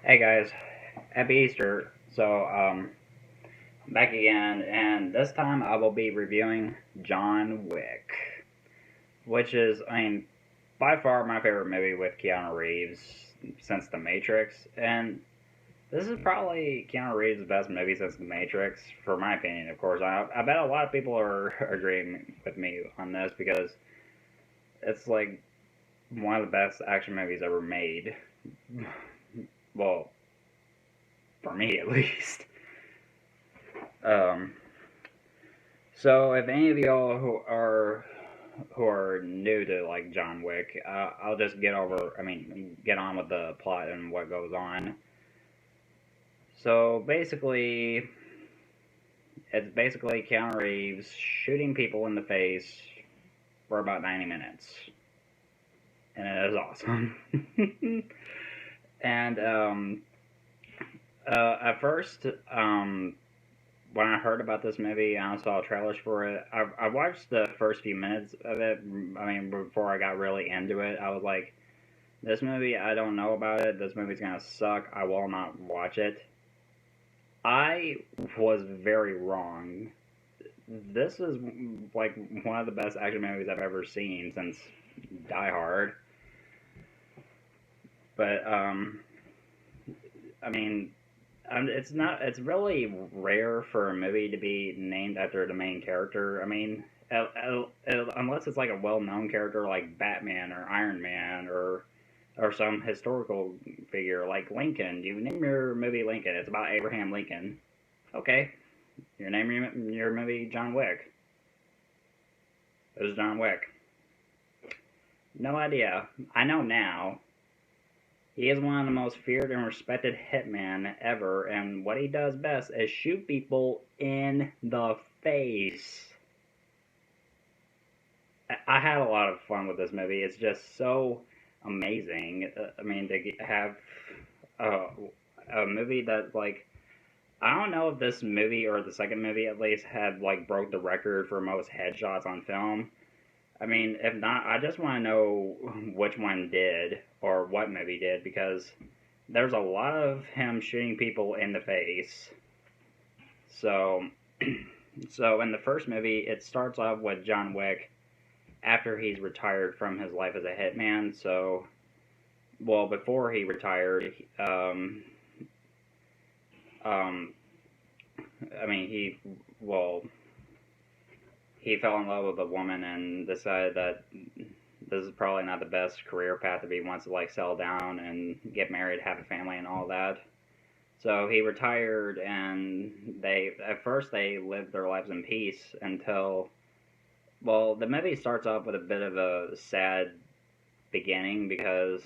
Hey guys, happy Easter. I'm back again, and this time I will be reviewing John Wick, which is, by far my favorite movie with Keanu Reeves since The Matrix. And this is probably Keanu Reeves' best movie since The Matrix, for my opinion, of course. I bet a lot of people are agreeing with me on this because it's like one of the best action movies ever made. Well, for me at least. Um, so if any of y'all who are new to like John Wick, I'll just get on with the plot and what goes on. So basically, it's basically Keanu Reeves shooting people in the face for about 90 minutes, and it is awesome. and at first, when I heard about this movie and I saw trailers for it, I watched the first few minutes of it. Before I got really into it, I was like, this movie, I don't know about it. This movie's gonna suck. I will not watch it. I was very wrong. This is like one of the best action movies I've ever seen since Die Hard. But, I mean, it's not. It's really rare for a movie to be named after the main character. Unless it's like a well-known character like Batman or Iron Man or some historical figure like Lincoln. You name your movie Lincoln. It's about Abraham Lincoln. Okay, you name your movie John Wick. It was John Wick. No idea. I know now. He is one of the most feared and respected hitmen ever, and what he does best is shoot people in the face. I had a lot of fun with this movie. It's just so amazing. To have uh, a movie that, like, I don't know if this movie or the second movie at least had, like, broke the record for most headshots on film. If not, I just want to know which one did or what movie did because there's a lot of him shooting people in the face. So, so in the first movie, it starts off with John Wick after he's retired from his life as a hitman. So, well, before he retired, um, he well, he fell in love with a woman and decided that this is probably not the best career path if he wants to like settle down and get married, have a family, and all that. So he retired, and they at first they lived their lives in peace until, well, the movie starts off with a bit of a sad beginning because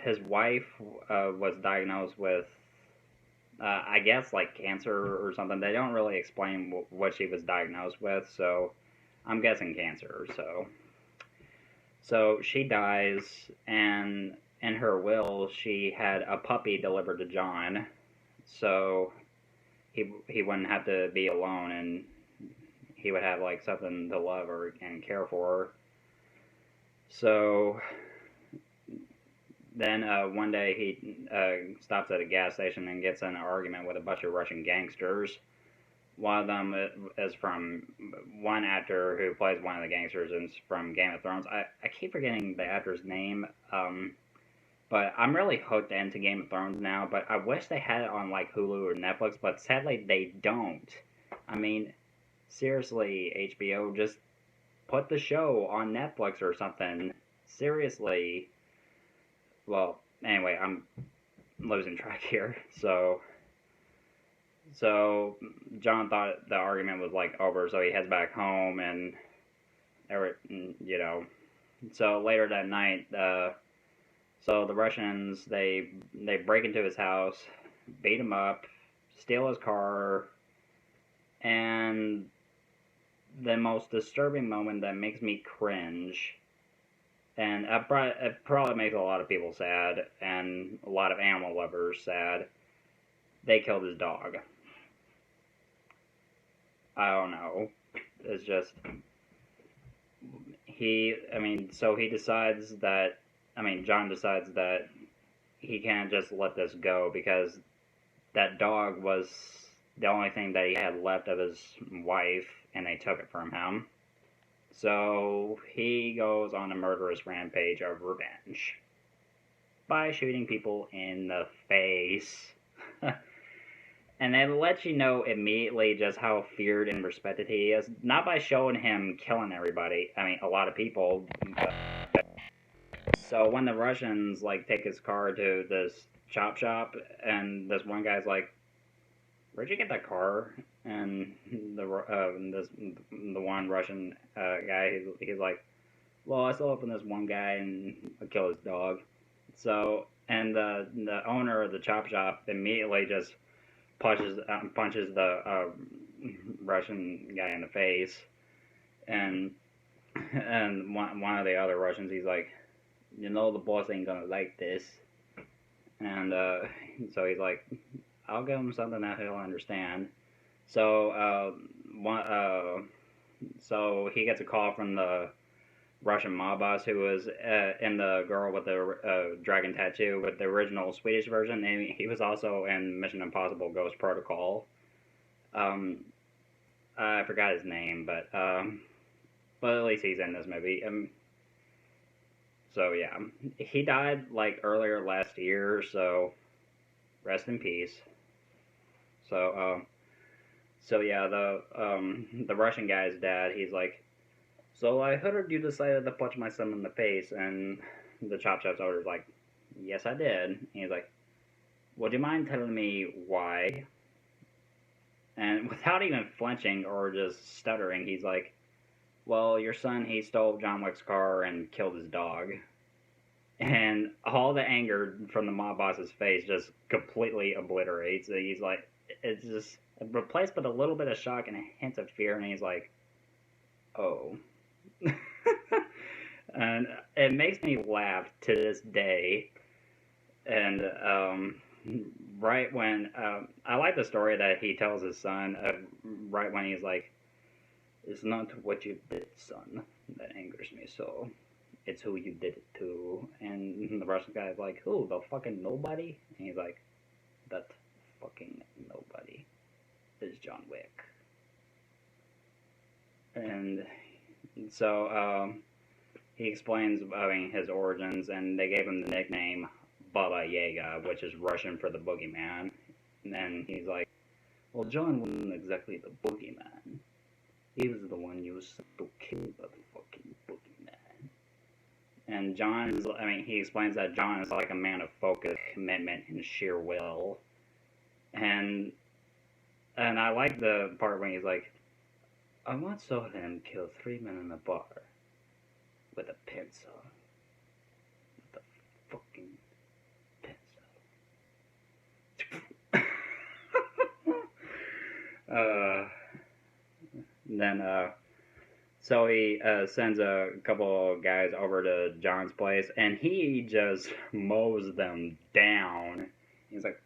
his wife was diagnosed with, I guess, like cancer or something. They don't really explain what she was diagnosed with, so I'm guessing cancer. So she dies, and in her will, she had a puppy delivered to John, so he wouldn't have to be alone, and he would have like something to love her and care for her. So then one day he stops at a gas station and gets in an argument with a bunch of Russian gangsters. One of them is from one actor who plays one of the gangsters and is from Game of Thrones. I keep forgetting the actor's name, but I'm really hooked into Game of Thrones now. But I wish they had it on like Hulu or Netflix, but sadly they don't. I mean, seriously, HBO, just put the show on Netflix or something. Seriously. Well, anyway, I'm losing track here. So John thought the argument was like over, so he heads back home, and you know. So later that night, so the Russians they break into his house, beat him up, steal his car, and the most disturbing moment that makes me cringe, and it probably makes a lot of people sad and a lot of animal lovers sad. They killed his dog. I don't know. It's just so he decides that John decides that he can't just let this go because that dog was the only thing that he had left of his wife, and they took it from him. So he goes on a murderous rampage of revenge by shooting people in the face. And it lets you know immediately just how feared and respected he is. Not by showing him killing everybody, I mean, a lot of people. But... So when the Russians, like, take his car to this chop shop, and this one guy's like, where'd you get that car? And the one Russian guy, he's like, well, I stole it from this one guy and I killed his dog. So, and the owner of the chop shop immediately just punches the Russian guy in the face, and one of the other Russians, he's like, you know, the boss ain't gonna like this, and so he's like, I'll give him something that he'll understand. So so he gets a call from the Russian mob boss who was in the girl with the dragon tattoo with the original Swedish version, and he was also in Mission Impossible Ghost Protocol. I forgot his name, but at least he's in this movie. So yeah, he died like earlier last year, so rest in peace. So yeah, the Russian guy's dad, he's like, so I heard you decided to punch my son in the face, and the Chop Chop's owner's like, yes, I did. And he's like, would you mind telling me why? And without even flinching or just stuttering, he's like, well, your son, he stole John Wick's car and killed his dog. And all the anger from the mob boss's face just completely obliterates. He's like, it's just replaced with a little bit of shock and a hint of fear, and he's like, oh. And it makes me laugh to this day. And right when I like the story that he tells his son, right when he's like, it's not what you did, son, that angers me so. It's who you did it to. And the Russian guy's like, who, the fucking nobody? And he's like, that fucking nobody is John Wick. And so he explains, I mean, his origins, and they gave him the nickname Baba Yaga, which is Russian for the boogeyman. And then he's like, well, John wasn't exactly the boogeyman. He was the one you sent to kill the fucking boogeyman. And John, I mean, he explains that John is like a man of focus, commitment, and sheer will. And I like the part when he's like, I once saw him kill 3 men in a bar with a pencil. With a fucking pencil. So he sends a couple of guys over to John's place, and he just mows them down. He's like,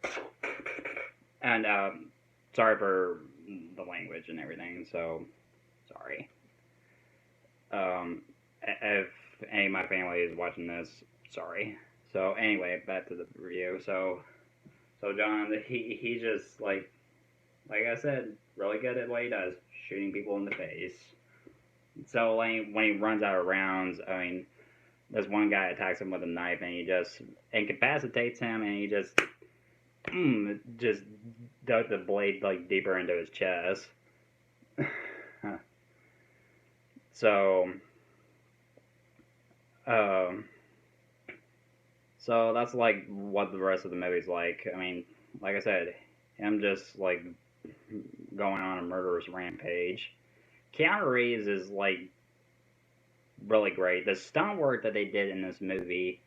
and sorry for the language and everything, so sorry. If any of my family is watching this, sorry. So anyway, back to the review. So John, he just like I said, really good at what he does, shooting people in the face. So when he runs out of rounds, I mean, this one guy attacks him with a knife, and he just incapacitates him, and he just dug the blade like deeper into his chest. So that's like what the rest of the movie's like. I mean, like I said, him just like going on a murderous rampage. Keanu Reeves is like really great. The stunt work that they did in this movie,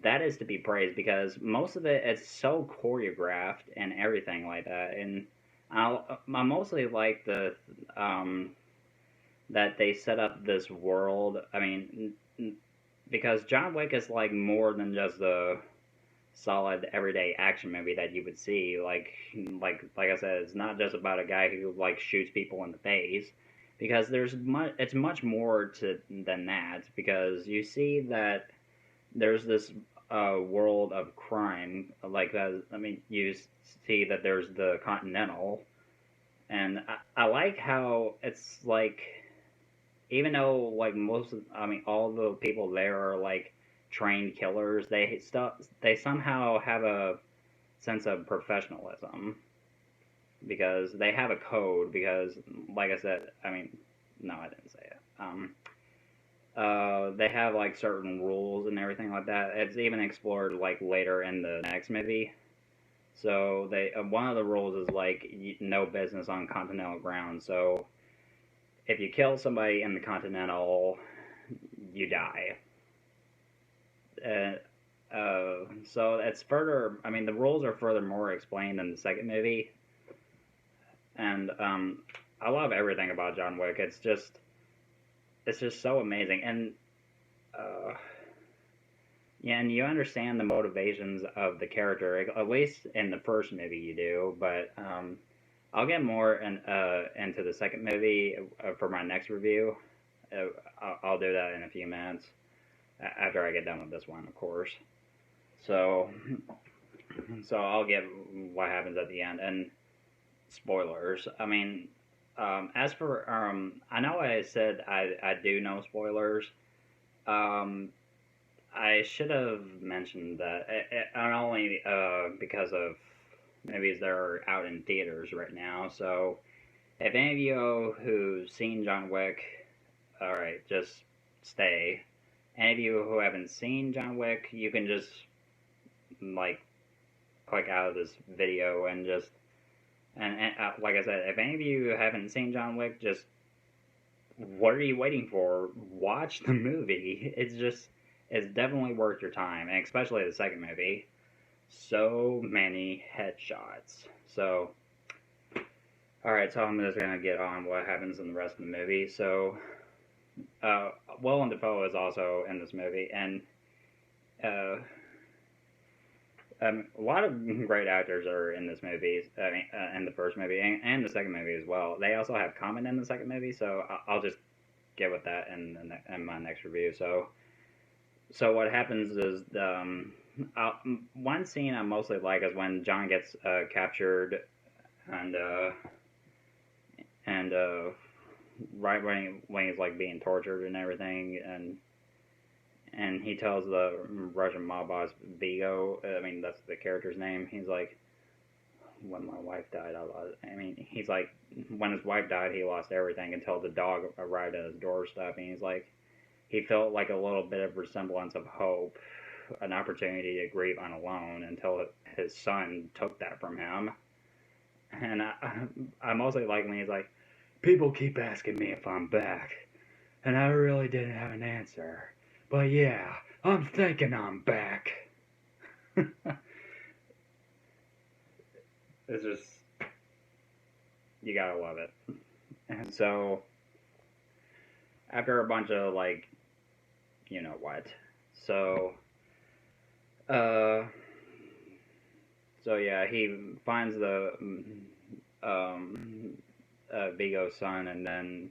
that is to be praised, because most of it is so choreographed and everything like that. And I mostly like the that they set up this world. I mean, because John Wick is like more than just a solid everyday action movie that you would see. Like I said, it's not just about a guy who like shoots people in the face, because it's much more than that, because you see that there's this world of crime. Like that, I mean, you see that there's the Continental, and I like how it's like, even though like I mean, all the people there are like trained killers, they somehow have a sense of professionalism because they have a code. Because, like I said, I mean, no, I didn't say it. They have like certain rules and everything like that. It's even explored like later in the next movie. So they one of the rules is like no business on continental ground. So if you kill somebody in the continental, you die. So it's further. I mean, the rules are furthermore explained in the second movie, and I love everything about John Wick. It's just so amazing, and uh, yeah, and you understand the motivations of the character. At least in the first movie, you do. But I'll get more into the second movie for my next review. I'll do that in a few minutes after I get done with this one, of course. So, so I'll get what happens at the end and spoilers. I mean, as for I know I said I do know spoilers. Um, I should have mentioned that, not only because of movies that are out in theaters right now. So, if any of you who've seen John Wick, all right, just stay. Any of you who haven't seen John Wick, you can just like click out of this video and just like I said, if any of you haven't seen John Wick, just what are you waiting for? Watch the movie. It's definitely worth your time, and especially the second movie. So many headshots. So, all right, so I'm just gonna get on what happens in the rest of the movie. So, Willem Dafoe is also in this movie, and uh, a lot of great actors are in this movie. I mean, in the first movie and the second movie as well. They also have Common in the second movie, so I'll just get with that in my next review. So what happens is one scene I mostly like is when John gets captured and and right when he's like being tortured and everything, and he tells the Russian mob boss Vigo, I mean that's the character's name. He's like, when my wife died, I lost. I mean, he's like, when his wife died, he lost everything until the dog arrived at his doorstep, and he's like, he felt like a little bit of resemblance of hope, an opportunity to grieve alone until his son took that from him. And I mostly like when he's like, people keep asking me if I'm back, and I really didn't have an answer. But yeah, I'm thinking I'm back. It's just, you gotta love it. And so, after a bunch of like, you know what, so, uh, so yeah, he finds the Vigo's son, and then,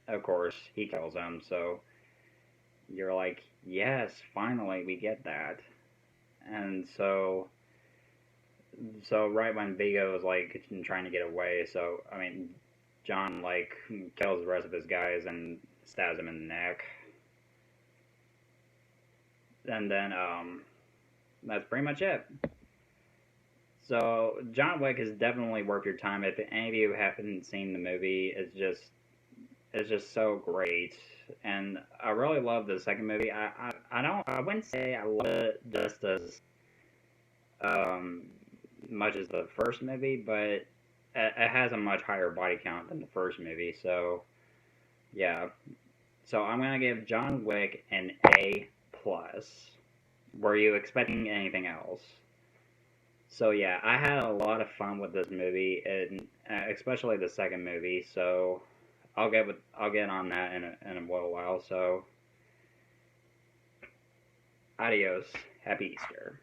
of course, he kills him. So you're like, yes, finally we get that. And so right when Vigo is like trying to get away, so I mean, John like kills the rest of his guys and stabs him in the neck, and then that's pretty much it. So John Wick is definitely worth your time. If any of you haven't seen the movie, it's just so great, and I really love the second movie. I wouldn't say I love it just as um, much as the first movie, but it has a much higher body count than the first movie. So yeah, so I'm gonna give John Wick an A plus. Were you expecting anything else? So yeah, I had a lot of fun with this movie, and especially the second movie. So I'll get on that in a little while. So adios, happy Easter.